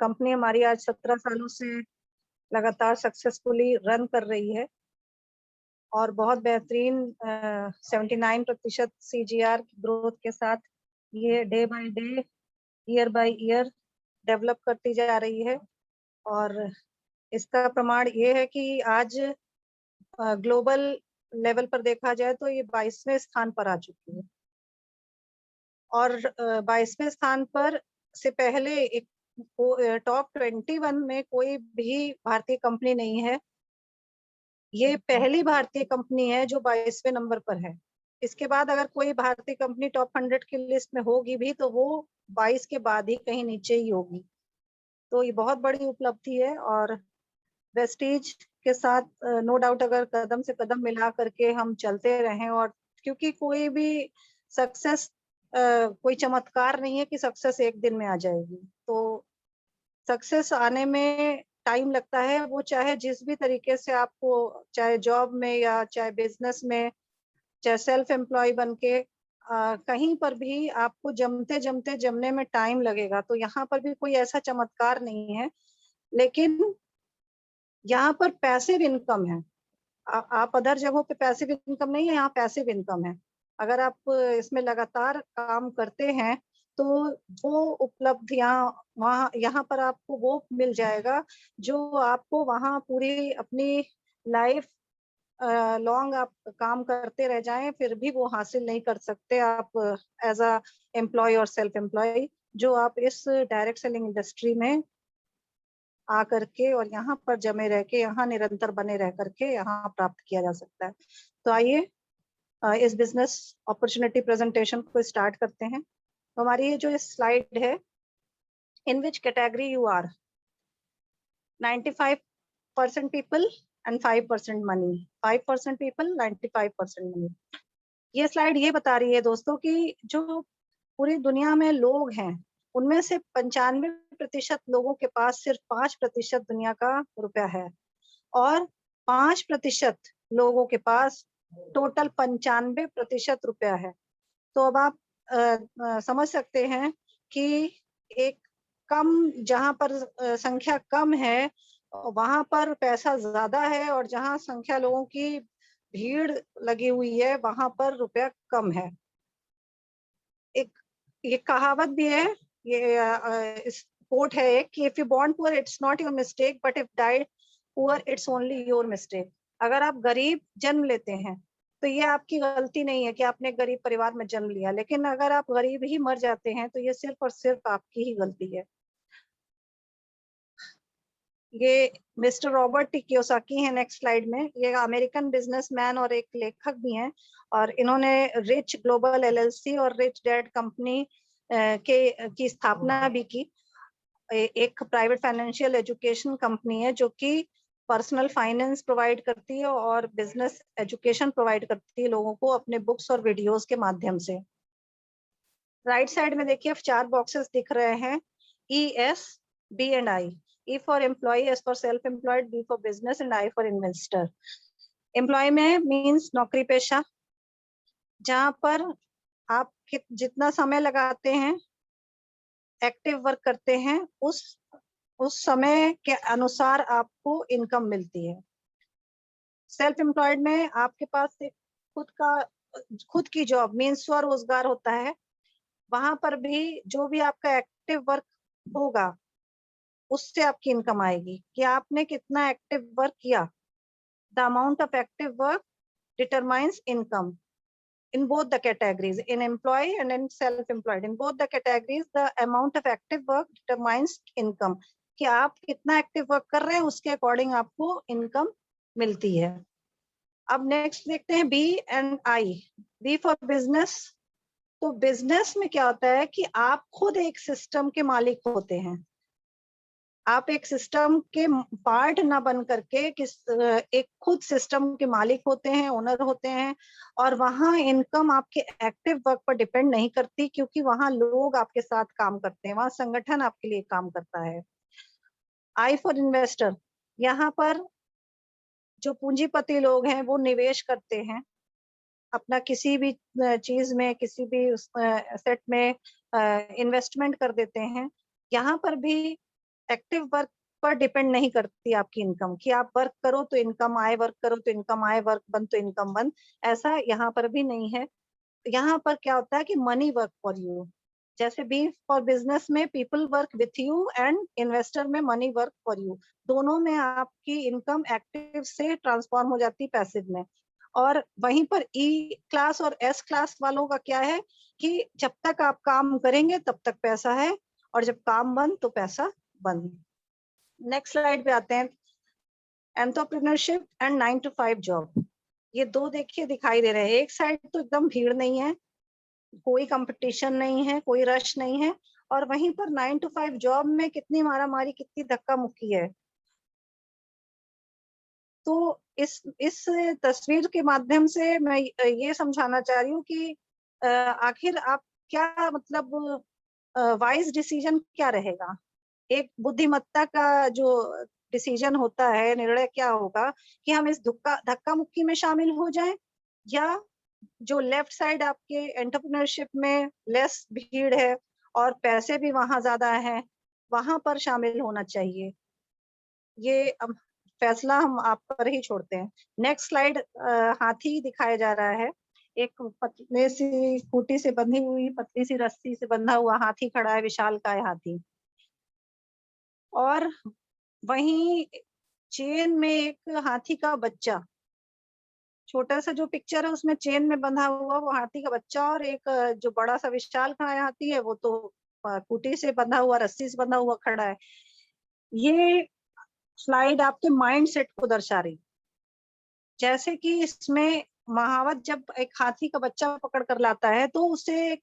Company हमारी आज 17 सालों से लगातार सक्सेसफुली रन कर रही है और बहुत बेहतरीन 79% CGR की ग्रोथ के साथ ये day by day, year by year develop करती जा रही है। और इसका प्रमाण ये है कि आज ग्लोबल लेवल पर देखा जाए तो ये 22वें स्थान पर आ चुकी है। और 22वें स्थान पर से पहले एक टॉप 21 में कोई भी भारतीय कंपनी नहीं है। ये पहली भारतीय कंपनी है जो 22वें नंबर पर है। इसके बाद अगर कोई भारतीय कंपनी टॉप 100 की लिस्ट में होगी भी तो वो 22 के बाद ही कहीं नीचे ही होगी। तो ये बहुत बड़ी उपलब्धि है और वेस्टीज के साथ नो डाउट अगर कदम से कदम मिला करके हम चलते रहें, और क्योंकि कोई भी सक्सेस कोई चमत्कार नहीं है कि सक्सेस एक दिन में आ जाएगी। तो सक्सेस आने में टाइम लगता है, वो चाहे जिस भी तरीके से आपको, चाहे जॉब में या चाहे बिजनेस में, चाहे सेल्फ एम्प्लॉय बन के कहीं पर भी आपको जमने में टाइम लगेगा। तो यहाँ पर भी कोई ऐसा चमत्कार नहीं है, लेकिन यहाँ पर पैसिव इनकम है। आप अदर जगहों पे पैसिव इनकम नहीं है, यहाँ पैसिव इनकम है। अगर आप इसमें लगातार काम करते हैं तो वो उपलब्धियां वहाँ यहाँ पर आपको वो मिल जाएगा जो आपको वहाँ पूरी अपनी लाइफ लॉन्ग आप काम करते रह जाएं फिर भी वो हासिल नहीं कर सकते आप एज अ एम्प्लॉय और सेल्फ एम्प्लॉय, जो आप इस डायरेक्ट सेलिंग इंडस्ट्री में आ करके और यहाँ पर जमे रह के, यहाँ निरंतर बने रह करके यहाँ प्राप्त किया जा सकता है। तो आइए इस बिजनेस अपॉर्चुनिटी प्रेजेंटेशन को स्टार्ट करते हैं। तो हमारी ये जो स्लाइड है, in which category you are, 95% people and 5% money, 5% people 95% money. ये स्लाइड ये बता रही है दोस्तों कि जो पूरी दुनिया में लोग हैं उनमें से 95% लोगों के पास सिर्फ 5% दुनिया का रुपया है और 5% लोगों के पास टोटल 95% रुपया है। तो अब आप समझ सकते हैं कि एक कम, जहां पर संख्या कम है वहां पर पैसा ज्यादा है, और जहां संख्या लोगों की भीड़ लगी हुई है वहां पर रुपया कम है। एक ये कहावत भी है, ये इस कोट है एक कि if you born poor it's not your mistake but if died poor it's only your mistake. अगर आप गरीब जन्म लेते हैं तो ये आपकी गलती नहीं है कि आपने गरीब परिवार में जन्म लिया, लेकिन अगर आप गरीब ही मर जाते हैं तो ये सिर्फ और सिर्फ आपकी ही गलती है। ये मिस्टर रॉबर्ट टी कियोसाकी है नेक्स्ट स्लाइड में। ये अमेरिकन बिजनेसमैन और एक लेखक भी हैं, और इन्होंने रिच ग्लोबल LLC और रिच डैड कंपनी की स्थापना भी की। एक प्राइवेट फाइनेंशियल एजुकेशन कंपनी है जो कि पर्सनल फाइनेंस प्रोवाइड करती है और बिजनेस एजुकेशन प्रोवाइड करती है लोगों को अपने बुक्स और वीडियोस के माध्यम से। राइट साइड में देखिए 4 बॉक्सेस दिख रहे हैं, ES, B and I। E for employee, S for self employed, B for business and I for investor. Employee में मीन्स नौकरी पेशा, जहां पर आप जितना समय लगाते हैं, एक्टिव वर्क करते हैं, उस समय के अनुसार आपको इनकम मिलती है। सेल्फ एम्प्लॉयड में आपके पास एक खुद की जॉब मीन्स स्वरोजगार होता है। वहां पर भी जो भी आपका एक्टिव वर्क होगा उससे आपकी इनकम आएगी कि आपने कितना एक्टिव वर्क किया। The amount of active work determines income in both the categories, in employee and in self-employed. In both the categories, the amount of active work determines income. कि आप कितना एक्टिव वर्क कर रहे हैं उसके according आपको income मिलती है। अब नेक्स्ट देखते हैं B and I। B for business. तो बिजनेस में क्या होता है कि आप खुद एक सिस्टम के मालिक होते हैं। आप एक सिस्टम के पार्ट ना बन करके एक खुद सिस्टम के मालिक होते हैं, ओनर होते हैं, और वहां इनकम आपके एक्टिव वर्क पर डिपेंड नहीं करती क्योंकि वहां लोग आपके साथ काम करते हैं, वहां संगठन आपके लिए काम करता है। I for investor. यहाँ पर जो पूंजीपति लोग हैं वो निवेश करते हैं अपना किसी भी चीज में, किसी भी एसेट में इन्वेस्टमेंट कर देते हैं। यहाँ पर भी एक्टिव वर्क पर डिपेंड नहीं करती आपकी इनकम, कि आप वर्क करो तो इनकम आए, वर्क करो तो इनकम आए, वर्क बंद तो इनकम बंद, ऐसा यहाँ पर भी नहीं है। यहाँ पर क्या होता है कि मनी वर्क फॉर यू, जैसे बी फॉर बिजनेस में people work with you and investor में मनी वर्क फॉर यू, दोनों में आपकी इनकम एक्टिव से ट्रांसफॉर्म हो जाती है पैसिव में। और वहीं पर ई क्लास और एस क्लास वालों का क्या है कि जब तक आप काम करेंगे तब तक पैसा है, और जब काम बंद तो पैसा बंद। नेक्स्ट स्लाइड पे आते हैं, एंटरप्रेन्योरशिप एंड 9 to 5 जॉब। ये दो देखिए दिखाई दे रहे हैं, एक साइड तो एकदम भीड़ नहीं है, कोई कंपटीशन नहीं है, कोई रश नहीं है, और वहीं पर 9 to 5 जॉब में कितनी मारामारी, कितनी धक्का मुक्की है। तो इस तस्वीर के माध्यम से मैं ये समझाना चाह रही हूँ कि आखिर आप क्या मतलब वाइज डिसीजन क्या रहेगा, एक बुद्धिमत्ता का जो डिसीजन होता है, निर्णय क्या होगा कि हम इस धक्का मुक्की में शामिल हो जाएं, या जो लेफ्ट साइड आपके एंटरप्रेन्योरशिप में लेस भीड़ है और पैसे भी वहां ज्यादा है, वहां पर शामिल होना चाहिए। ये फैसला हम आप पर ही छोड़ते हैं। नेक्स्ट स्लाइड, हाथी दिखाया जा रहा है, एक पतले सी खूंटी से बंधी हुई पतली सी रस्सी से बंधा हुआ हाथी खड़ा है, विशालकाय हाथी, और वहीं चेन में एक हाथी का बच्चा, छोटा सा जो पिक्चर है उसमें चेन में बंधा हुआ वो हाथी का बच्चा, और एक जो बड़ा सा विशालकाय हाथी है वो तो खूंटी से बंधा हुआ, रस्सी से बंधा हुआ खड़ा है। ये स्लाइड आपके माइंड सेट को दर्शा रही, जैसे कि इसमें महावत जब एक हाथी का बच्चा पकड़ कर लाता है तो उसे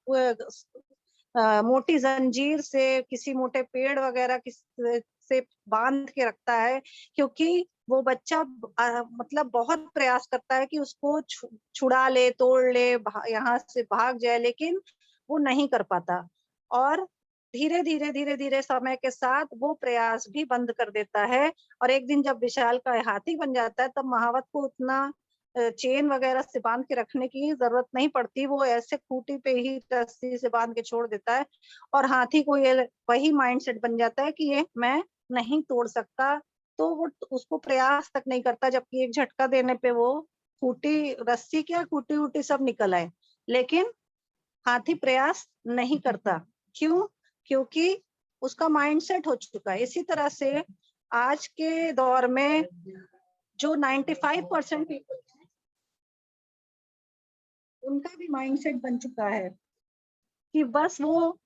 मोटी जंजीर से, किसी मोटे पेड़ वगैरह से बांध के रखता है, क्योंकि वो बच्चा मतलब बहुत प्रयास करता है कि उसको छुड़ा ले, तोड़ ले, यहाँ से भाग जाए, लेकिन वो नहीं कर पाता। और धीरे धीरे धीरे धीरे समय के साथ वो प्रयास भी बंद कर देता है, और एक दिन जब विशाल का हाथी बन जाता है तब महावत को उतना चेन वगैरह से बांध के रखने की जरूरत नहीं पड़ती, वो ऐसे खूंटी पे ही रस्सी से बांध के छोड़ देता है, और हाथी को ये वही माइंडसेट बन जाता है कि ये मैं नहीं तोड़ सकता, तो वो उसको प्रयास तक नहीं करता, जबकि एक झटका देने पे वो खूंटी, रस्सी क्या खूंटी वूटी सब निकल आए, लेकिन हाथी प्रयास नहीं करता। क्यों? क्योंकि उसका माइंडसेट हो चुका है। इसी तरह से आज के दौर में जो 95% पीपल है उनका भी माइंडसेट बन चुका है कि बस वो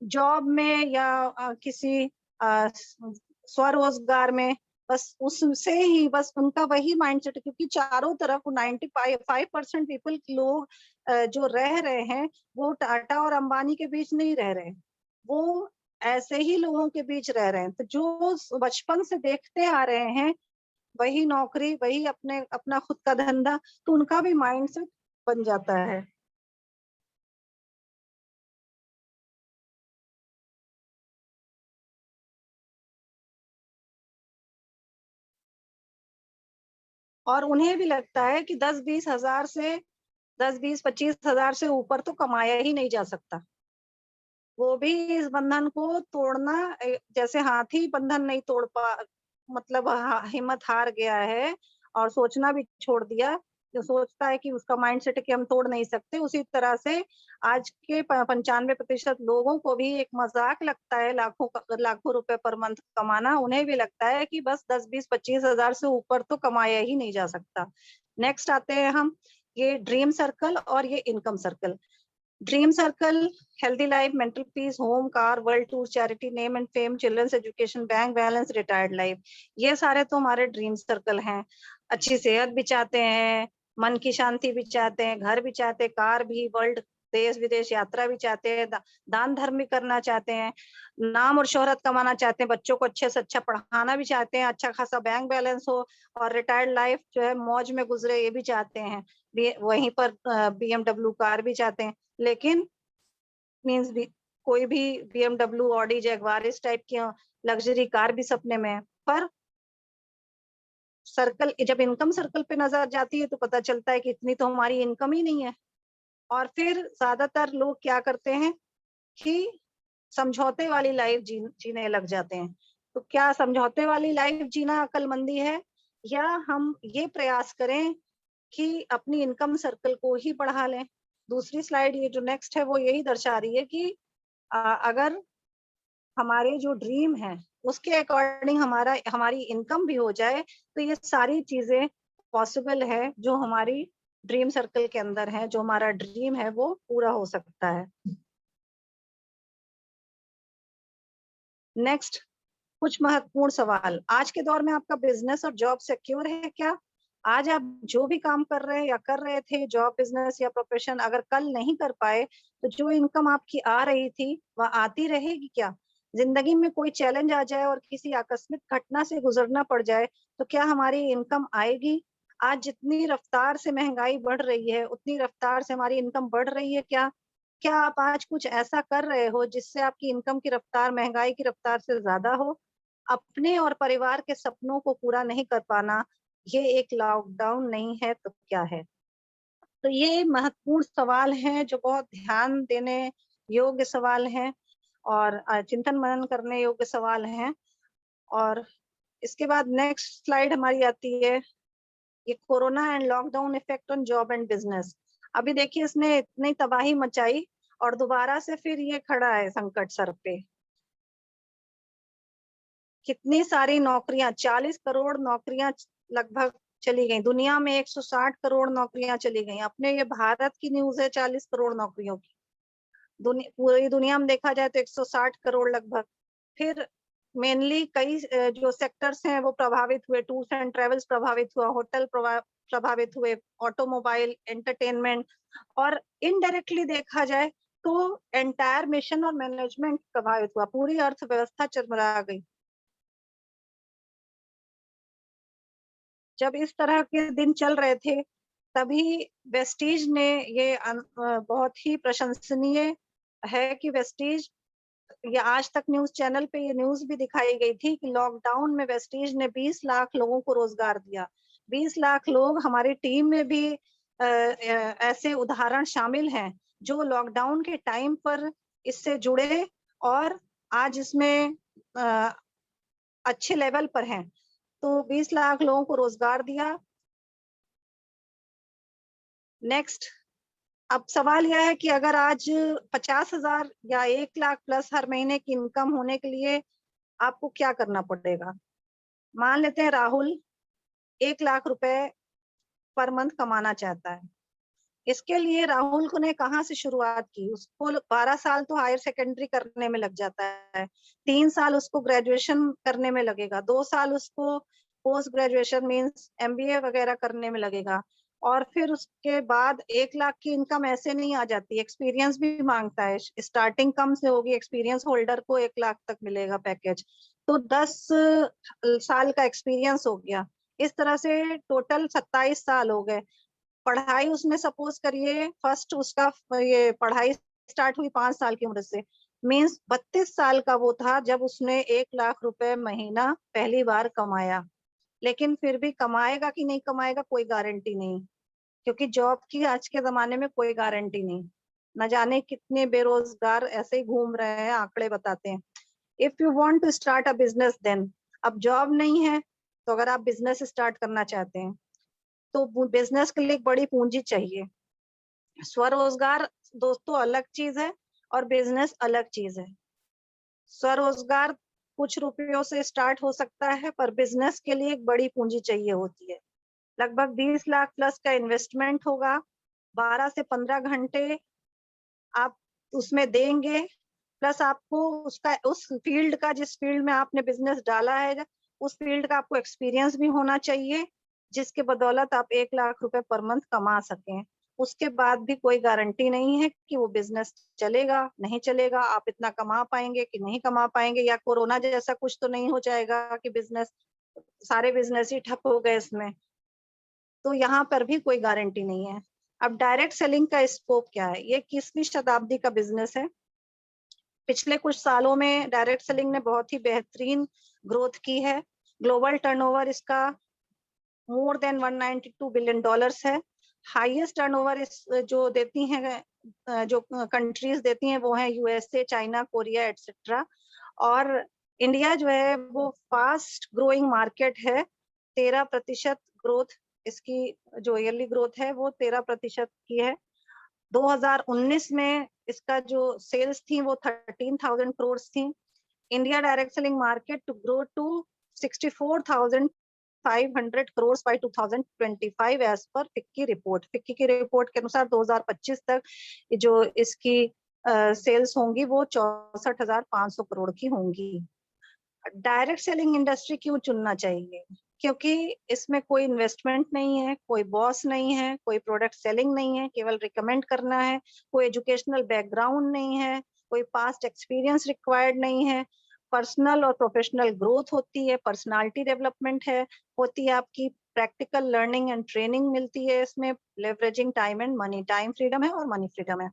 जॉब में या किसी स्वरोजगार में, बस उससे ही बस उनका वही माइंडसेट है, क्योंकि चारों तरफ 95% पीपल लोग जो रह रहे हैं वो टाटा और अंबानी के बीच नहीं रह रहे, वो ऐसे ही लोगों के बीच रह रहे हैं। तो जो बचपन से देखते आ रहे हैं वही नौकरी, वही अपना खुद का धंधा, तो उनका भी माइंडसेट बन जाता है। और उन्हें भी लगता है कि 10-20 हजार से ऊपर तो कमाया ही नहीं जा सकता। वो भी इस बंधन को तोड़ना, जैसे हाथी बंधन नहीं तोड़ पा, मतलब हिम्मत हार गया है और सोचना भी छोड़ दिया, जो सोचता है कि उसका माइंडसेट है कि हम तोड़ नहीं सकते, उसी तरह से आज के 95% लोगों को भी एक मजाक लगता है लाखों रुपए पर मंथ कमाना। उन्हें भी लगता है कि बस 10-20-25 हजार से ऊपर तो कमाया ही नहीं जा सकता। नेक्स्ट आते हैं हम, ये ड्रीम सर्कल और ये income circle. Dream circle, healthy life, mental peace, home, car, world tour, charity, name and fame, children's education, bank balance, retired life, ये सारे तो हमारे ड्रीम सर्कल हैं। अच्छी सेहत भी चाहते हैं, मन की शांति भी चाहते हैं, घर भी चाहते हैं, कार भी, वर्ल्ड देश विदेश यात्रा भी चाहते हैं, दान धर्म भी करना चाहते हैं, नाम और शोहरत कमाना चाहते हैं, बच्चों को अच्छे से अच्छा पढ़ाना भी चाहते हैं, अच्छा खासा बैंक बैलेंस हो, और रिटायर्ड लाइफ जो है मौज में गुजरे ये भी चाहते हैं, वहीं पर BMW कार भी चाहते हैं। लेकिन मीन्स भी कोई भी BMW, ऑडी, जैगवार इस टाइप की लग्जरी कार भी सपने में है, पर सर्कल जब इनकम सर्कल पे नजर जाती है तो पता चलता है कि इतनी तो हमारी इनकम ही नहीं है। और फिर ज्यादातर लोग क्या करते हैं कि समझौते वाली लाइफ जीने लग जाते हैं, तो क्या समझौते वाली लाइफ जीना अक्लमंदी है, या हम ये प्रयास करें कि अपनी इनकम सर्कल को ही बढ़ा लें? दूसरी स्लाइड ये जो नेक्स्ट है वो यही दर्शा रही है कि अगर हमारे जो ड्रीम है उसके अकॉर्डिंग हमारी इनकम भी हो जाए, तो ये सारी चीजें पॉसिबल है जो हमारी ड्रीम सर्कल के अंदर है, जो हमारा ड्रीम है वो पूरा हो सकता है। नेक्स्ट, कुछ महत्वपूर्ण सवाल। आज के दौर में आपका बिजनेस और जॉब सिक्योर है क्या? आज आप जो भी काम कर रहे हैं या कर रहे थे, जॉब, बिजनेस या प्रोफेशन, अगर कल नहीं कर पाए तो जो इनकम आपकी आ रही थी वह आती रहेगी क्या? जिंदगी में कोई चैलेंज आ जाए और किसी आकस्मिक घटना से गुजरना पड़ जाए तो क्या हमारी इनकम आएगी? आज जितनी रफ्तार से महंगाई बढ़ रही है उतनी रफ्तार से हमारी इनकम बढ़ रही है क्या? क्या आप आज कुछ ऐसा कर रहे हो जिससे आपकी इनकम की रफ्तार महंगाई की रफ्तार से ज्यादा हो? अपने और परिवार के सपनों को पूरा नहीं कर पाना, ये एक लॉकडाउन नहीं है तो क्या है? तो ये महत्वपूर्ण सवाल हैं जो बहुत ध्यान देने योग्य सवाल हैं और चिंतन मनन करने योग्य सवाल हैं। और इसके बाद नेक्स्ट स्लाइड हमारी आती है, ये corona and lockdown effect on job and business. अभी देखिए इसने इतनी तबाही मचाई और दोबारा से फिर ये खड़ा है संकट सर पे। कितनी सारी नौकरियां, 40 करोड़ नौकरियां लगभग चली गई। दुनिया में 160 करोड़ नौकरियां चली गई। अपने ये भारत की न्यूज है 40 करोड़ नौकरियों की। पूरी दुनिया में देखा जाए तो 160 करोड़ लगभग। फिर मेनली कई जो सेक्टर्स हैं वो प्रभावित हुए। टूर्स एंड ट्रेवल्स प्रभावित हुआ, होटल प्रभावित हुए, ऑटोमोबाइल, एंटरटेनमेंट, और इनडायरेक्टली देखा जाए तो एंटायर मिशन और मैनेजमेंट प्रभावित हुआ। पूरी अर्थव्यवस्था चरमरा गई। जब इस तरह के दिन चल रहे थे तभी वेस्टीज ने ये बहुत ही प्रशंसनीय है कि वेस्टीज, ये आज तक न्यूज चैनल पे ये न्यूज भी दिखाई गई थी कि लॉकडाउन में वेस्टीज ने 20 लाख लोगों को रोजगार दिया। 20 लाख लोग हमारी टीम में भी ऐसे उदाहरण शामिल हैं जो लॉकडाउन के टाइम पर इससे जुड़े और आज इसमें अच्छे लेवल पर हैं। तो 20 लाख लोगों को रोजगार दिया। नेक्स्ट, अब सवाल यह है कि अगर आज 50,000 या 1 लाख प्लस हर महीने की इनकम होने के लिए आपको क्या करना पड़ेगा? मान लेते हैं राहुल 1 लाख रुपए पर मंथ कमाना चाहता है। इसके लिए राहुल को ने कहाँ से शुरुआत की? उसको 12 साल तो हायर सेकेंडरी करने में लग जाता है, 3 साल उसको ग्रेजुएशन करने में लगेगा, 2 साल उसको पोस्ट ग्रेजुएशन मीन्स MBA वगैरह करने में लगेगा, और फिर उसके बाद 1 लाख की इनकम ऐसे नहीं आ जाती, एक्सपीरियंस भी मांगता है। स्टार्टिंग कम से होगी, एक्सपीरियंस होल्डर को 1 लाख तक मिलेगा पैकेज, तो 10 साल का एक्सपीरियंस हो गया। इस तरह से टोटल 27 साल हो गए। पढ़ाई उसने सपोज करिए फर्स्ट उसका ये पढ़ाई स्टार्ट हुई 5 साल की उम्र से, मीन्स 32 साल का वो था जब उसने 1 लाख रुपए महीना पहली बार कमाया। लेकिन फिर भी कमाएगा कि नहीं कमाएगा कोई गारंटी नहीं, क्योंकि जॉब की आज के जमाने में कोई गारंटी नहीं। न जाने कितने बेरोजगार ऐसे ही घूम रहे हैं, आंकड़े बताते हैं। If you want to start a business then, अब जॉब नहीं है तो अगर आप बिजनेस स्टार्ट करना चाहते हैं तो बिजनेस के लिए एक बड़ी पूंजी चाहिए। स्वरोजगार दोस्तों अलग चीज है और बिजनेस अलग चीज है। स्वरोजगार कुछ रुपयों से स्टार्ट हो सकता है, पर बिजनेस के लिए एक बड़ी पूंजी चाहिए होती है। लगभग 20 लाख प्लस का इन्वेस्टमेंट होगा। 12 से 15 घंटे आप उसमें देंगे, प्लस आपको उसका उस फील्ड का, जिस फील्ड में आपने बिजनेस डाला है, उस फील्ड का आपको एक्सपीरियंस भी होना चाहिए, जिसके बदौलत आप 1 लाख रुपए पर मंथ कमा सकें। उसके बाद भी कोई गारंटी नहीं है कि वो बिजनेस चलेगा नहीं चलेगा, आप इतना कमा पाएंगे कि नहीं कमा पाएंगे, या कोरोना जैसा कुछ तो नहीं हो जाएगा कि बिजनेस, सारे बिजनेस ही ठप हो गए इसमें। तो यहाँ पर भी कोई गारंटी नहीं है। अब डायरेक्ट सेलिंग का स्कोप क्या है? ये 21वीं शताब्दी का बिजनेस है। पिछले कुछ सालों में डायरेक्ट सेलिंग ने बहुत ही बेहतरीन ग्रोथ की है। ग्लोबल टर्नओवर इसका मोर देन $192 बिलियन है। हाईएस्ट टर्नओवर इस जो देती हैं, जो कंट्रीज देती हैं वो है USA, चाइना, कोरिया एटसेट्रा। और इंडिया जो है वो फास्ट ग्रोइंग मार्केट है। 13% ग्रोथ, इसकी जो ईयरली ग्रोथ है वो 13% की है। 2019 में इसका जो सेल्स थी वो 13,000 करोड़ थी। India direct selling market to grow to 64,500 crore by 2025 as per FICCI report. FICCI की रिपोर्ट के अनुसार 2025 तक जो इसकी सेल्स होंगी वो 64,500 करोड़ की होंगी। डायरेक्ट सेलिंग इंडस्ट्री क्यों चुनना चाहिए? क्योंकि इसमें कोई इन्वेस्टमेंट नहीं है, कोई बॉस नहीं है, कोई प्रोडक्ट सेलिंग नहीं है, केवल रिकमेंड करना है, कोई एजुकेशनल बैकग्राउंड नहीं है, कोई पास्ट एक्सपीरियंस रिक्वायर्ड नहीं है। पर्सनल और प्रोफेशनल ग्रोथ होती है, पर्सनालिटी डेवलपमेंट है होती है, आपकी प्रैक्टिकल लर्निंग एंड ट्रेनिंग मिलती है इसमें, leveraging time and money, time freedom है और मनी फ्रीडम है।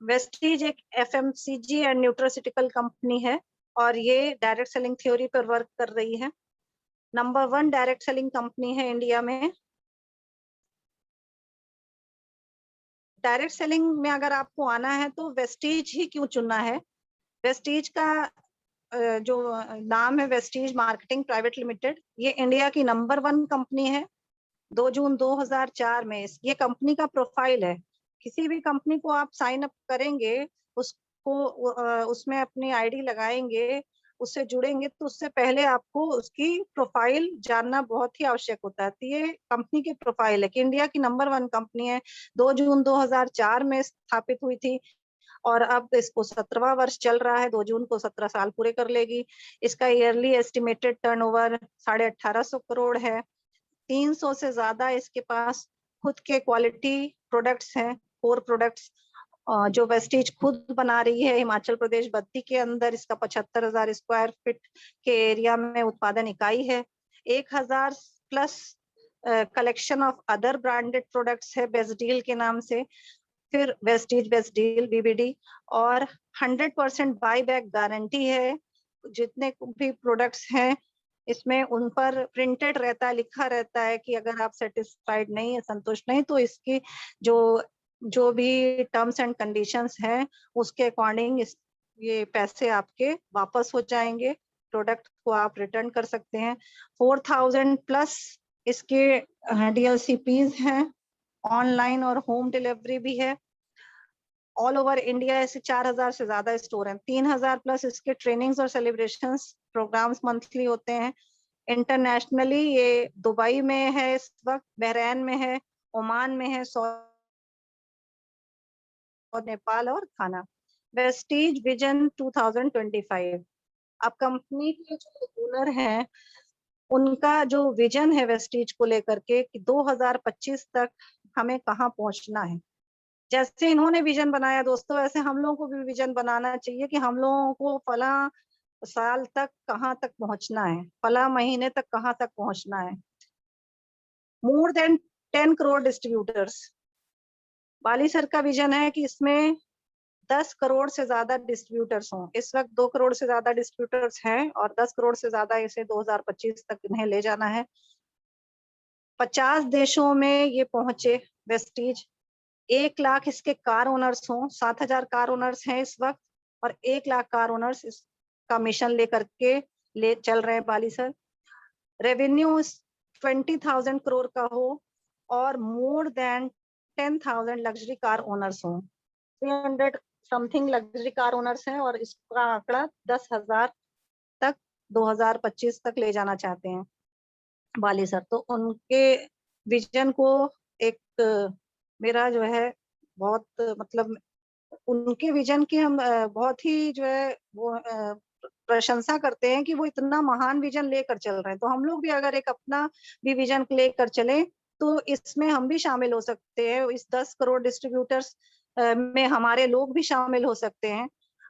वेस्टीज एक एफएमसीजी एंड न्यूट्रास्यूटिकल कंपनी है और ये डायरेक्ट सेलिंग थ्योरी पर वर्क कर रही है। नंबर 1 डायरेक्ट सेलिंग कंपनी है इंडिया में। डायरेक्ट सेलिंग में अगर आपको आना है तो वेस्टीज ही क्यों चुनना है? वेस्टीज का जो नाम है वेस्टीज मार्केटिंग प्राइवेट लिमिटेड, ये इंडिया की नंबर 1 कंपनी है। 2 जून 2004 में ये कंपनी का प्रोफाइल है। किसी भी कंपनी को आप साइन अप करेंगे, उसको उसमें अपनी आईडी लगाएंगे, उससे जुड़ेंगे, तो उससे पहले आपको उसकी प्रोफाइल जानना बहुत ही आवश्यक होता है। तो ये कंपनी की प्रोफाइल है कि इंडिया की नंबर 1 कंपनी है, 2 जून 2004 में स्थापित हुई थी और अब इसको 17वां वर्ष चल रहा है, 2 जून को 17 साल पूरे कर लेगी। इसका ईयरली एस्टिमेटेड टर्नओवर 1850 करोड़ है। 300 से ज्यादा इसके पास खुद के क्वालिटी प्रोडक्ट्स हैं, कोर प्रोडक्ट्स जो वेस्टीज खुद बना रही है। हिमाचल प्रदेश बद्दी के अंदर इसका 75,000 स्क्वायर फीट के एरिया में उत्पादन इकाई है। 1,000 plus collection of other branded products है बेस्ट डील के नाम से, फिर वेस्टीज बेस्ट डील बीबीडी, और 100% बाई बैक गारंटी है। जितने भी प्रोडक्ट्स हैं इसमें उन पर प्रिंटेड रहता है, लिखा रहता है कि अगर आप सेटिस्फाइड नहीं है, संतुष्ट नहीं, तो इसकी जो जो भी टर्म्स एंड कंडीशंस हैं उसके अकॉर्डिंग ये पैसे आपके वापस हो जाएंगे, प्रोडक्ट को आप रिटर्न कर सकते हैं। 4,000 प्लस इसके डीएलसीपीज हैं, ऑनलाइन और होम डिलीवरी भी है। ऑल ओवर इंडिया ऐसे 4,000 से ज्यादा स्टोर हैं। 3,000 प्लस इसके ट्रेनिंग्स और सेलिब्रेशंस प्रोग्राम्स मंथली होते हैं। इंटरनेशनली ये दुबई में है इस वक्त, बहरैन में है, ओमान में है, और नेपाल और घाना। Vestige vision 2025। अब कंपनी के जो ओनर हैं उनका जो विजन है वेस्टीज को लेकर के कि 2025 तक हमें कहाँ पहुंचना है। जैसे इन्होंने विजन बनाया दोस्तों, वैसे हम लोगों को भी विजन बनाना चाहिए कि हम लोगों को फला साल तक कहाँ तक पहुंचना है, फला महीने तक कहाँ तक पहुंचना है। More than 10 crore distributors. Bali sir का विजन है कि इसमें 10 करोड़ से ज्यादा डिस्ट्रीब्यूटर्स हों। इस वक्त 2 करोड़ से ज्यादा डिस्ट्रीब्यूटर्स हैं और 10 करोड़ से ज्यादा इसे 2025 तक इन्हें ले जाना है। 50 देशों में ये पहुंचे वेस्टीज। 1 लाख इसके कार ओनर्स हों, 7,000 कार ओनर्स हैं इस वक्त, और 1 लाख कार ओनर्स इसका मिशन लेकर के ले चल रहे हैं बाली सर। रेवेन्यू 20,000 करोड़ का हो और more than 10,000 luxury car owners हों। 300 समथिंग लग्जरी कार ओनर्स हैं और इसका आंकड़ा 10,000 तक 2025 तक ले जाना चाहते हैं बाली सर। तो उनके विजन को एक मेरा जो है बहुत मतलब उनके विजन की हम बहुत ही जो है वो प्रशंसा करते हैं कि वो इतना महान विजन लेकर चल रहे हैं। तो हम लोग भी अगर एक अपना भी विजन लेकर चले तो इसमें हम भी शामिल हो सकते हैं। इस 10 करोड़ डिस्ट्रीब्यूटर्स में हमारे लोग भी शामिल हो सकते हैं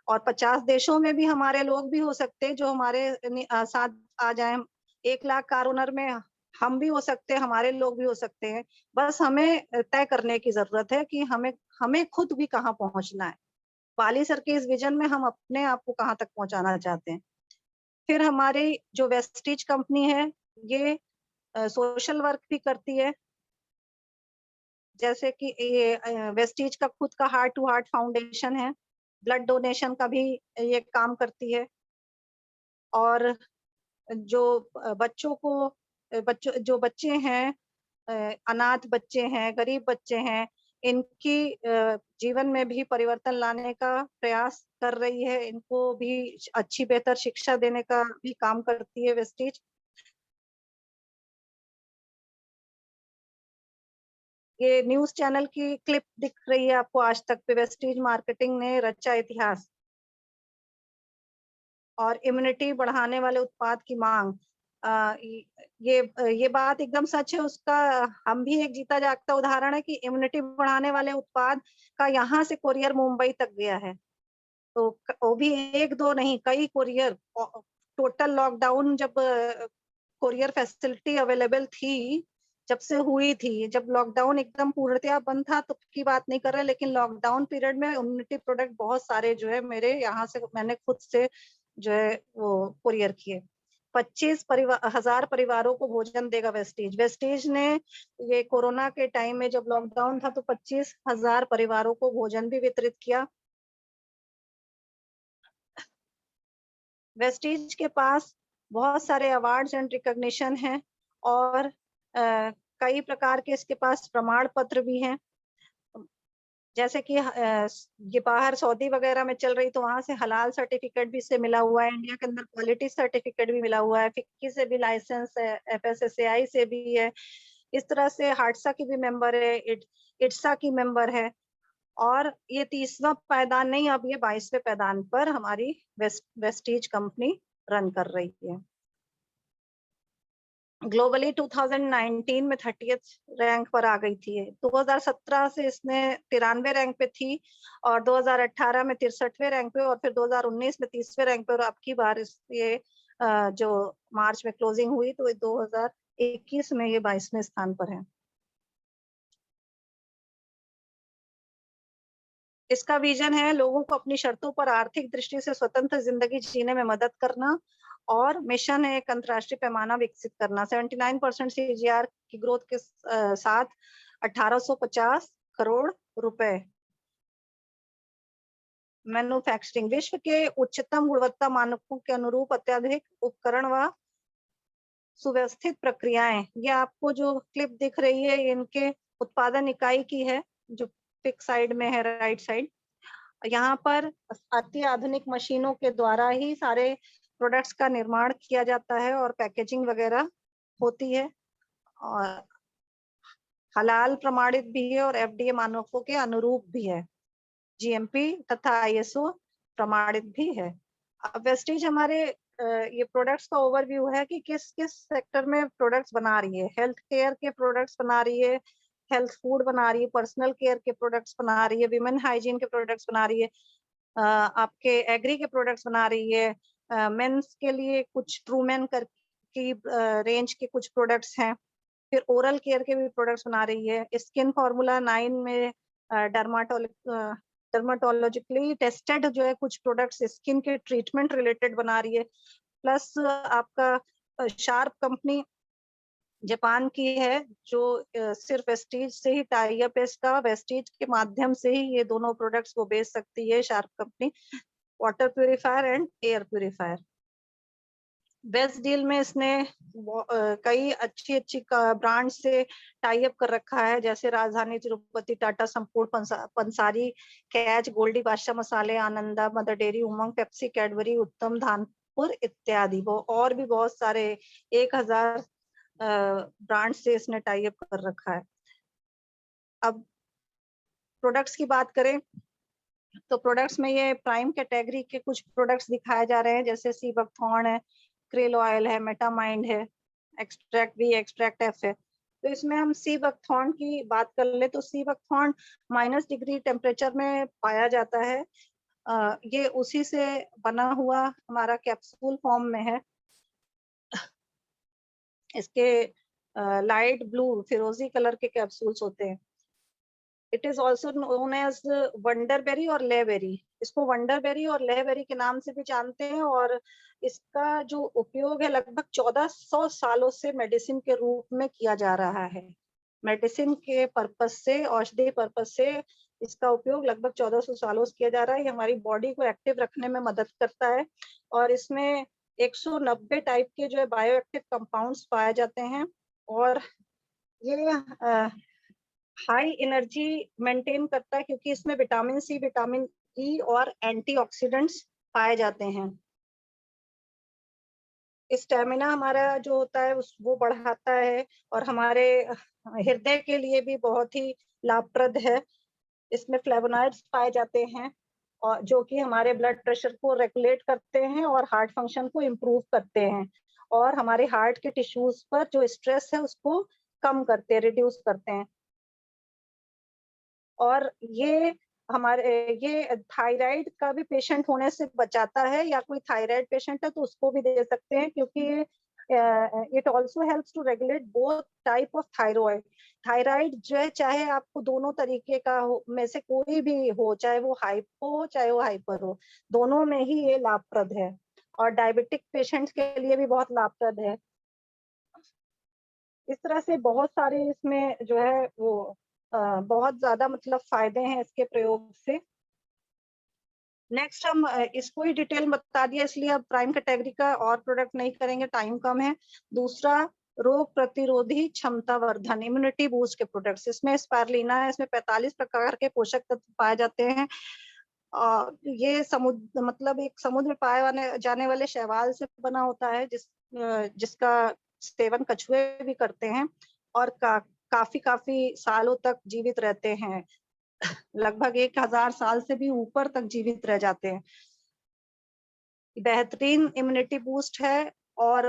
और 50 देशों में भी हमारे लोग भी हो सकते हैं जो हमारे साथ आ जाएं। 1 लाख कार ओनर में हम भी हो सकते हैं, हमारे लोग भी हो सकते हैं। बस हमें तय करने की जरूरत है कि हमें हमें खुद भी कहाँ पहुंचना है। बाली सर के इस विजन में हम अपने आप को कहाँ तक पहुंचाना चाहते हैं। फिर हमारी जो वेस्टीज कंपनी है ये सोशल वर्क भी करती है। जैसे कि ये वेस्टीज का खुद का हार्ट टू हार्ट फाउंडेशन है ब्लड डोनेशन का भी ये काम करती है। और जो बच्चों को जो बच्चे हैं, अनाथ बच्चे हैं, गरीब बच्चे हैं, इनकी जीवन में भी परिवर्तन लाने का प्रयास कर रही है। इनको भी अच्छी बेहतर शिक्षा देने का भी काम करती है वेस्टीज। ये न्यूज़ चैनल की क्लिप दिख रही है आपको आज तक पे, वेस्टीज मार्केटिंग ने रचा इतिहास। और इम्यूनिटी बढ़ाने वाले उत्पाद की मांग, ये बात एकदम सच है। उसका हम भी एक जीता जागता उदाहरण है कि इम्यूनिटी बढ़ाने वाले उत्पाद का यहाँ से कोरियर मुंबई तक गया है। तो वो भी एक दो नहीं, कई कोरियर। टोटल लॉकडाउन जब कोरियर फैसिलिटी अवेलेबल थी, जब से हुई थी, जब लॉकडाउन एकदम पूर्णतया बंद था तब की बात नहीं कर रहे, लेकिन लॉकडाउन पीरियड में इम्यूनिटी प्रोडक्ट बहुत सारे जो है मेरे यहाँ से, मैंने खुद से जो है वो कुरियर किए। 25,000 परिवारों को भोजन देगा वेस्टीज। वेस्टीज ने ये कोरोना के टाइम में जब लॉकडाउन था तो 25,000 परिवारों को भोजन भी वितरित किया। वेस्टीज के पास बहुत सारे अवार्ड्स एंड रिकॉग्निशन हैं और कई प्रकार के इसके पास प्रमाण पत्र भी हैं। जैसे कि ये बाहर सऊदी वगैरह में चल रही तो वहां से हलाल सर्टिफिकेट भी से मिला हुआ है, इंडिया के अंदर क्वालिटी सर्टिफिकेट भी मिला हुआ है, फिक्की से भी लाइसेंस है, FSSAI से भी है। इस तरह से हादसा की भी मेंबर है, इट्सा की मेंबर है। और ये 30वां पायदान नहीं, अब ये 22वें पायदान पर हमारी वेस्टीज कंपनी रन कर रही है। ग्लोबली 2019 में 30th रैंक पर आ गई थी। 2017 से इसने 93वें रैंक पे थी और 2018 में 63वें रैंक पे और फिर 2019 में 30वें रैंक पे, और अब की बार ये जो मार्च में क्लोजिंग हुई तो 2021 में ये 22वें स्थान पर है। इसका विजन है लोगों को अपनी शर्तों पर आर्थिक दृष्टि से स्वतंत्र जिंदगी जीने में मदद करना, और मिशन है एक अंतर्राष्ट्रीय पैमाना विकसित करना। 79% CAGR की ग्रोथ के साथ 1850 करोड़ रुपए। मैन्युफैक्चरिंग, विश्व के उच्चतम गुणवत्ता मानकों के अनुरूप अत्याधुनिक उपकरण व सुव्यवस्थित प्रक्रियाएं। ये आपको जो क्लिप दिख रही है इनके उत्पादन इकाई की है, जो पिक साइड में है, राइट साइड। यहाँ पर अति आधुनिक मशीनों के द्वारा ही सारे प्रोडक्ट्स का निर्माण किया जाता है और पैकेजिंग वगैरह होती है, और हलाल प्रमाणित भी है और FDA मानकों के अनुरूप भी है, GMP तथा ISO प्रमाणित भी है। अब वेस्टीज हमारे ये प्रोडक्ट्स का ओवरव्यू है कि किस किस सेक्टर में प्रोडक्ट्स बना रही है। हेल्थ केयर के प्रोडक्ट्स बना रही है, हेल्थ फूड बना रही है, पर्सनल केयर के प्रोडक्ट्स बना रही है, विमेन हाइजीन के प्रोडक्ट्स बना रही है, आपके एग्री के प्रोडक्ट्स बना रही है, मेंस के लिए कुछ ट्रूमेन कर की रेंज के कुछ प्रोडक्ट्स हैं, फिर ओरल केयर के भी प्रोडक्ट्स बना रही है। स्किन फॉर्मूला 9 में डर्माटोलॉजिकली टेस्टेड जो है कुछ प्रोडक्ट्स स्किन के ट्रीटमेंट रिलेटेड बना रही है। प्लस आपका शार्प कंपनी जापान की है, जो सिर्फ वेस्टीज से ही टाई अप है इसका, वेस्टीज के माध्यम से ही ये दोनों प्रोडक्ट्स वो बेच सकती है sharp company, water purifier and air purifier. Best deal में इसने कई अच्छी अच्छी ब्रांड से टाई अप कर रखा है, जैसे राजधानी तिरुपति, टाटा संपूर्ण, पंसारी, कैच, गोल्डी बादशाह मसाले, आनंदा, मदर डेयरी, उमंग, पेप्सी, कैडबरी, उत्तम, धानपुर इत्यादि। वो और भी बहुत सारे 1000 ब्रांड से इसने टाई अप कर रखा है। अब प्रोडक्ट्स की बात करें तो प्रोडक्ट्स में ये प्राइम कैटेगरी के कुछ प्रोडक्ट्स दिखाए जा रहे हैं, जैसे सीबकथॉर्न है, क्रिल ऑयल है, मेटामाइंड है, एक्सट्रैक्ट भी, एक्सट्रैक्ट एफ है। तो इसमें हम सीबकथॉर्न की बात कर ले तो सीबकथॉर्न -डिग्री टेम्परेचर में पाया जाता है। ये उसी से बना हुआ हमारा कैप्सूल फॉर्म में है। इसके लाइट ब्लू फिरोजी कलर के कैप्सूल्स होते हैं। It is also known as wonderberry और लेबेरी। इसको वंडरबेरी और लेबेरी के नाम से भी जानते हैं, और इसका जो उपयोग है लगभग 1400 सालों से मेडिसिन के रूप में किया जा रहा है। मेडिसिन के पर्पस से, औषधि पर्पस से इसका उपयोग लगभग 1400 सालों से किया जा रहा है। ये हमारी बॉडी को एक्टिव रखने में मदद करता है और इसमें 190 टाइप के जो है बायोएक्टिव कंपाउंड्स पाए जाते हैं और ये हाई एनर्जी मेंटेन करता है क्योंकि इसमें विटामिन सी, विटामिन ई और एंटीऑक्सीडेंट्स पाए जाते हैं। स्टेमिना हमारा जो होता है वो बढ़ाता है और हमारे हृदय के लिए भी बहुत ही लाभप्रद है। इसमें फ्लेवोनॉइड्स पाए जाते हैं और जो कि हमारे ब्लड प्रेशर को रेगुलेट करते हैं और हार्ट फंक्शन को इम्प्रूव करते हैं और हमारे हार्ट के टिश्यूज पर जो स्ट्रेस है उसको कम करते हैं, रिड्यूस करते हैं। और ये थायराइड का भी पेशेंट होने से बचाता है, या कोई थायराइड पेशेंट है तो उसको भी दे सकते हैं क्योंकि it also helps to regulate both type of thyroid. Thyroid जो है चाहे आपको दोनों तरीके का में से कोई भी हो, चाहे वो हाइपो हो चाहे वो हाइपर हो, दोनों में ही ये लाभप्रद है और डायबिटिक पेशेंट्स के लिए भी बहुत लाभप्रद है। इस तरह से बहुत सारे इसमें जो है वो बहुत ज्यादा मतलब फायदे हैं इसके प्रयोग से। नेक्स्ट हम इसको ही डिटेल बता दिया इसलिए अब प्राइम कैटेगरी का और प्रोडक्ट नहीं करेंगे, टाइम कम है। दूसरा, रोग प्रतिरोधी क्षमता वर्धन, इम्यूनिटी बूस्ट के प्रोडक्ट्स। इसमें स्पायरुलिना है, इसमें 45 प्रकार के पोषक तत्व पाए जाते हैं। ये समुद्र मतलब एक समुद्र में पाए जाने वाले शैवाल से बना होता है जिसका सेवन कछुए भी करते हैं और काफी सालों तक जीवित रहते हैं। लगभग 1000 साल से भी ऊपर तक जीवित रह जाते हैं। बेहतरीन इम्यूनिटी बूस्ट है और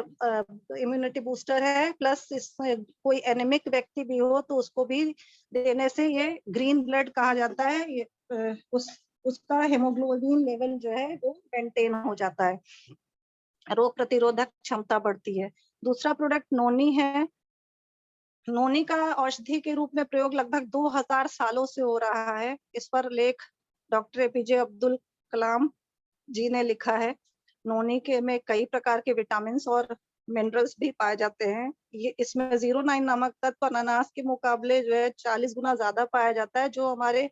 इम्यूनिटी बूस्टर है, प्लस कोई एनेमिक व्यक्ति भी हो तो उसको भी देने से ये ग्रीन ब्लड कहा जाता है, ये उसका हेमोग्लोबिन लेवल जो है वो मेंटेन हो जाता है, रोग प्रतिरोधक क्षमता बढ़ती है। दूसरा प्रोडक्ट नोनी है। नोनी का औषधि के रूप में प्रयोग लगभग 2000 सालों से हो रहा है। इस पर लेख डॉक्टर एपीजे अब्दुल कलाम जी ने लिखा है। नोनी के में कई प्रकार के विटामिन और मिनरल्स भी पाए जाते हैं। ये इसमें 09 नामक तत्व अनानास के मुकाबले जो है 40 गुना ज्यादा पाया जाता है, जो हमारे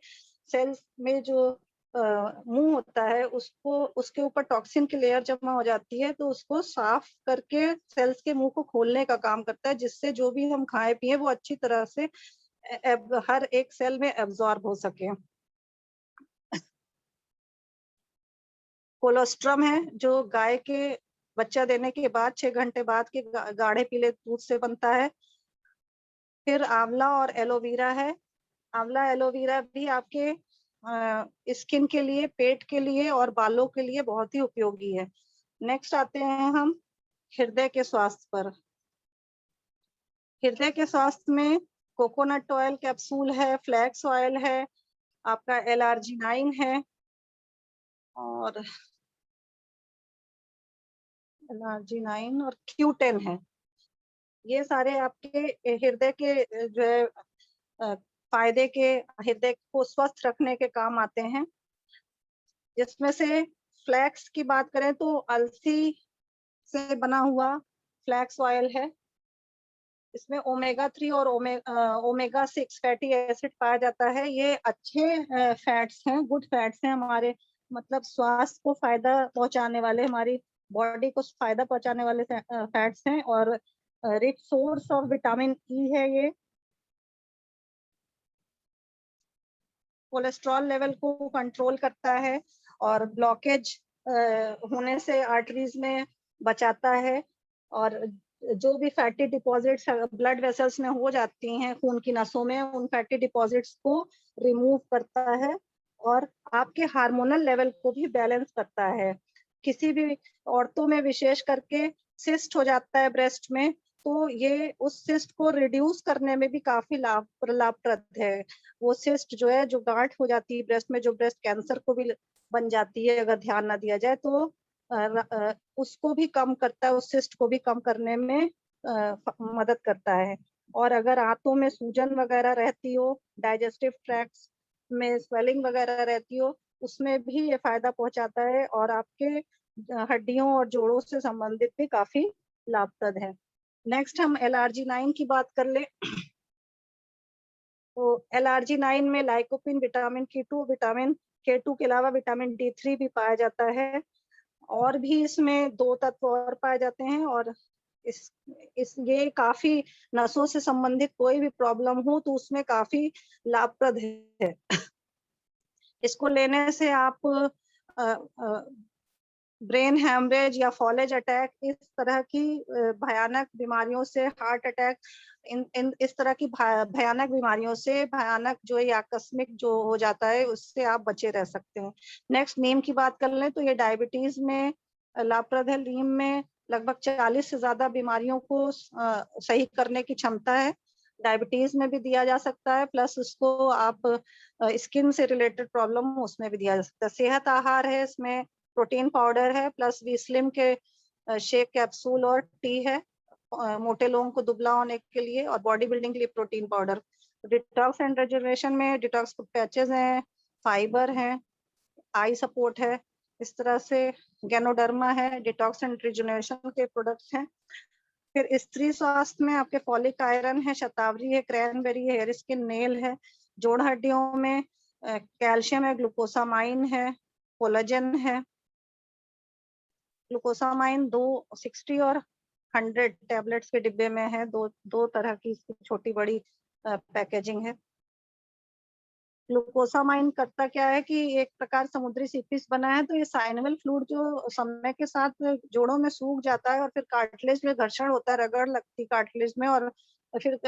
सेल्स में जो मुंह होता है उसको, उसके ऊपर टॉक्सिन की लेयर जमा हो जाती है तो उसको साफ करके सेल्स के मुंह को खोलने का काम करता है, जिससे जो भी हम खाए पिए वो अच्छी तरह से हर एक सेल में एब्जॉर्ब हो सके। कोलोस्ट्रम है जो गाय के बच्चा देने के बाद 6 घंटे बाद के गाढ़े पीले दूध से बनता है। फिर आंवला और एलोवेरा है। आंवला एलोवेरा भी आपके स्किन के लिए, पेट के लिए और बालों के लिए बहुत ही उपयोगी है। नेक्स्ट आते हैं हम हृदय के स्वास्थ्य पर। हृदय के स्वास्थ्य में कोकोनट ऑयल कैप्सूल है, फ्लैक्स ऑयल है, आपका L-arginine है और L-arginine और Q10 है। ये सारे आपके हृदय के जो है फायदे के, हृदय को स्वस्थ रखने के काम आते हैं। जिसमें से फ्लैक्स की बात करें तो अलसी से बना हुआ फ्लैक्स ऑयल है। इसमें ओमेगा 3 और ओमेगा 6 फैटी एसिड पाया जाता है। ये अच्छे फैट्स हैं, गुड फैट्स हैं, हमारे मतलब स्वास्थ्य को फायदा पहुंचाने वाले, हमारी बॉडी को फायदा पहुंचाने वाले फैट्स हैं और rich source of vitamin E है। ये कोलेस्ट्रॉल लेवल को कंट्रोल करता है और ब्लॉकेज होने से आर्टरीज में बचाता है और जो भी फैटी डिपॉजिट्स ब्लड वेसल्स में हो जाती हैं खून की नसों में, उन फैटी डिपॉजिट्स को रिमूव करता है और आपके हार्मोनल लेवल को भी बैलेंस करता है। किसी भी औरतों में विशेष करके सिस्ट हो जाता है ब्रेस्ट में, तो ये उस सिस्ट को रिड्यूस करने में भी काफी लाभप्रद है। वो सिस्ट जो है, जो गांठ हो जाती है ब्रेस्ट में, जो ब्रेस्ट कैंसर को भी बन जाती है अगर ध्यान ना दिया जाए, तो उसको भी कम करता है, उस सिस्ट को भी कम करने में मदद करता है। और अगर आंतों में सूजन वगैरह रहती हो, डाइजेस्टिव ट्रैक्ट में स्वेलिंग वगैरह रहती हो, उसमें भी ये फायदा पहुंचाता है और आपके हड्डियों और जोड़ों से संबंधित भी काफी लाभप्रद है। नेक्स्ट हम L-arginine की बात कर ले। तो LRG9 में लाइकोपिन, विटामिन K2 के अलावा विटामिन D3 भी पाया जाता है। और भी इसमें 2 तत्व और पाए जाते हैं, और इस ये काफी नसों से संबंधित कोई भी प्रॉब्लम हो तो उसमें काफी लाभप्रद है। इसको लेने से आप ब्रेन हैमरेज या फॉलेज अटैक, इस तरह की भयानक बीमारियों से, हार्ट अटैक, इन इस तरह की भयानक बीमारियों से, भयानक जो ये आकस्मिक जो हो जाता है उससे आप बचे रह सकते हैं। नेक्स्ट नीम की बात कर लें तो ये डायबिटीज में लाभप्रद है। नीम में लगभग 40 से ज्यादा बीमारियों को सही करने की क्षमता है। डायबिटीज में भी दिया जा सकता है, प्लस उसको आप स्किन से रिलेटेड प्रॉब्लम उसमें भी दिया जा सकता है। सेहत आहार है, इसमें प्रोटीन पाउडर है, प्लस वी स्लिम के शेक कैप्सूल और टी है मोटे लोगों को दुबला होने के लिए, और बॉडी बिल्डिंग के लिए protein powder. Detox and rejuvenation में डिटॉक्स पैचेस हैं, फाइबर है, आई सपोर्ट है, इस तरह से गैनोडर्मा है, डिटॉक्स एंड रिजुवेनेशन के प्रोडक्ट्स हैं। फिर स्त्री स्वास्थ्य में आपके फॉलिक आयरन है, शतावरी है, क्रैनबेरी है, हेयर स्किन नेल है। जोड़ हड्डियों में कैल्शियम है, ग्लूकोसामाइन है, कोलाजन है। ग्लूकोसामाइन 260 और 100 टैबलेट्स के डिब्बे में है, दो तरह की इसकी छोटी बड़ी पैकेजिंग है। ग्लूकोसामाइन करता क्या है कि एक प्रकार समुद्री सीपीस बना है, तो ये साइनवल फ्लूइड जो समय के साथ जोड़ों में सूख जाता है और फिर कार्टिलेज में घर्षण होता है, रगड़ लगती कार्टिलेज में, और फिर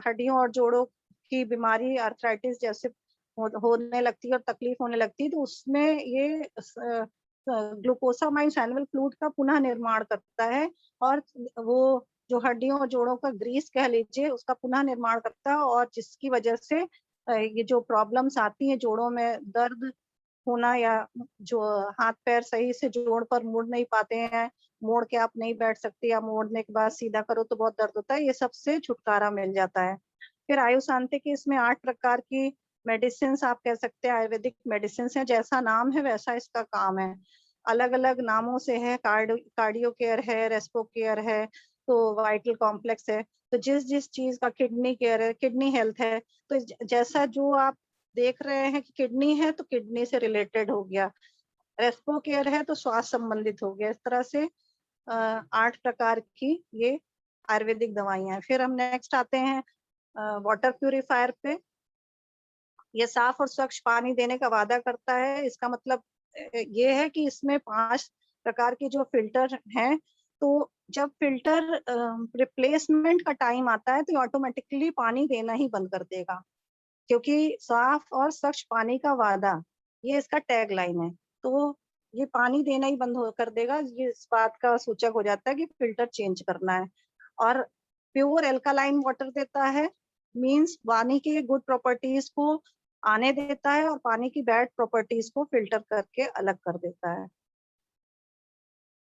हड्डियों और जोड़ों की बीमारी, आर्थराइटिस जैसे होने लगती है और तकलीफ होने लगती है, तो उसमें ये ग्लूकोसामाइन साइनवल फ्लूइड का पुनः निर्माण करता है, और वो जो हड्डियों और जोड़ों का ग्रीस कह लीजिए उसका पुनः निर्माण करता है, और जिसकी वजह से ये जो प्रॉब्लम्स आती हैं जोड़ों में, दर्द होना, या जो हाथ पैर सही से जोड़ पर मुड़ नहीं पाते हैं, मोड़ के आप नहीं बैठ सकते, या मोड़ने के बाद सीधा करो तो बहुत दर्द होता है, ये सबसे छुटकारा मिल जाता है। फिर आयुशांति की इसमें 8 प्रकार की मेडिसिन आप कह सकते हैं, आयुर्वेदिक मेडिसिन है, जैसा नाम है वैसा इसका काम है। अलग अलग नामों से है, कार्डियो केयर है, रेस्पो केयर है, तो वाइटल कॉम्प्लेक्स है, तो जिस जिस चीज का, किडनी केयर है, किडनी हेल्थ है, तो जैसा जो आप देख रहे हैं कि किडनी है तो किडनी से रिलेटेड हो गया, रेस्पो केयर है तो स्वास्थ्य संबंधित हो गया। इस तरह से 8 प्रकार की ये आयुर्वेदिक दवाइयां हैं। फिर हम नेक्स्ट आते हैं वाटर प्यूरिफायर पे। ये साफ और स्वच्छ पानी देने का वादा करता है। इसका मतलब ये है कि इसमें 5 प्रकार के जो फिल्टर हैं, तो जब फिल्टर रिप्लेसमेंट का टाइम आता है तो ऑटोमेटिकली पानी देना ही बंद कर देगा, क्योंकि साफ और स्वच्छ पानी का वादा, ये इसका टैग लाइन है। तो ये पानी देना ही बंद कर देगा, ये इस बात का सूचक हो जाता है कि फिल्टर चेंज करना है। और प्योर एल्कालाइन वाटर देता है, मींस पानी के गुड प्रॉपर्टीज को आने देता है और पानी की बैड प्रॉपर्टीज को फिल्टर करके अलग कर देता है।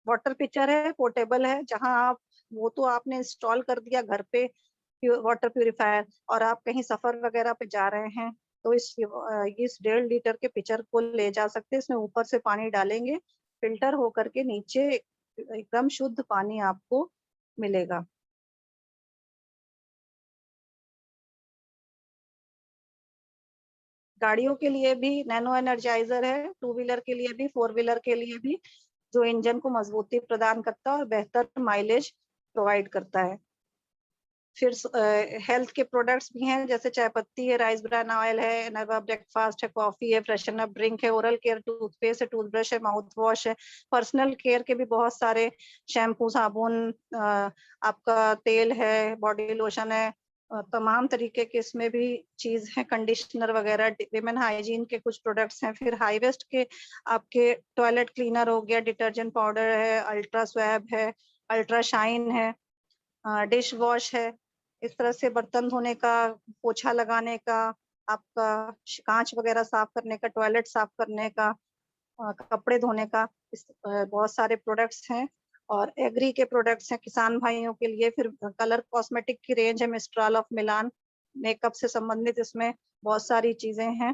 वाटर पिक्चर है, पोर्टेबल है, जहां आप, वो तो आपने इंस्टॉल कर दिया घर पे वाटर प्यूरिफायर, और आप कहीं सफर वगैरह पे जा रहे हैं तो इस 1.5 लीटर के पिक्चर को ले जा सकते हैं। इसमें ऊपर से पानी डालेंगे, फिल्टर होकर के नीचे एकदम शुद्ध पानी आपको मिलेगा। गाड़ियों के लिए भी नैनो एनर्जाइजर है, 2 व्हीलर के लिए भी, 4 व्हीलर के लिए भी, जो इंजन को मजबूती प्रदान करता है और बेहतर माइलेज प्रोवाइड करता है। फिर हेल्थ के प्रोडक्ट्स भी हैं, जैसे चाय पत्ती है, राइस ब्रान ऑयल है, एनर्वा ब्रेकफास्ट है, कॉफी है, फ्रेशन अप ड्रिंक है, ओरल केयर टूथपेस्ट है, टूथब्रश है, माउथ वॉश है। पर्सनल केयर के भी बहुत सारे शैम्पू, साबुन, आपका तेल है, बॉडी लोशन है, तमाम तरीके के इसमें भी चीज है, कंडीशनर वगैरह, विमेन हाइजीन के कुछ प्रोडक्ट्स हैं। फिर हाई वेस्ट के आपके टॉयलेट क्लीनर हो गया, डिटर्जेंट पाउडर है, अल्ट्रा स्वैब है, अल्ट्रा शाइन है, डिश वॉश है। इस तरह से बर्तन धोने का, पोछा लगाने का, आपका कांच वगैरह साफ करने का, टॉयलेट साफ करने का, कपड़े धोने का, बहुत सारे प्रोडक्ट्स हैं। और एग्री के प्रोडक्ट्स हैं किसान भाइयों के लिए। फिर कलर कॉस्मेटिक की रेंज है, मिस्ट्राल ऑफ मिलान, मेकअप से संबंधित इसमें बहुत सारी चीजें हैं।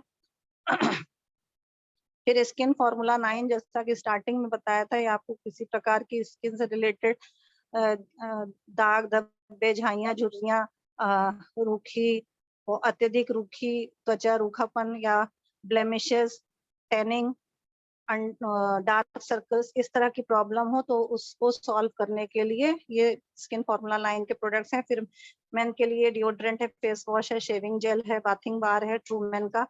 फिर स्किन फॉर्मूला 9, जैसा कि स्टार्टिंग में बताया था, ये आपको किसी प्रकार की स्किन से रिलेटेड दाग धब्बे, झाइयां, झुर्रियां, रूखी वो अत्यधिक रूखी त्वचा, रूखापन या ब्लेमिशेस, टैनिंग, डार्क सर्कल्स, इस तरह की प्रॉब्लम हो तो उसको सॉल्व करने के लिए ये स्किन फॉर्मूला लाइन के प्रोडक्ट्स हैं। फिर मेन के लिए डिओड्रेंट है, फेस वॉश है, शेविंग जेल है, बाथिंग बार है ट्रू मेन का,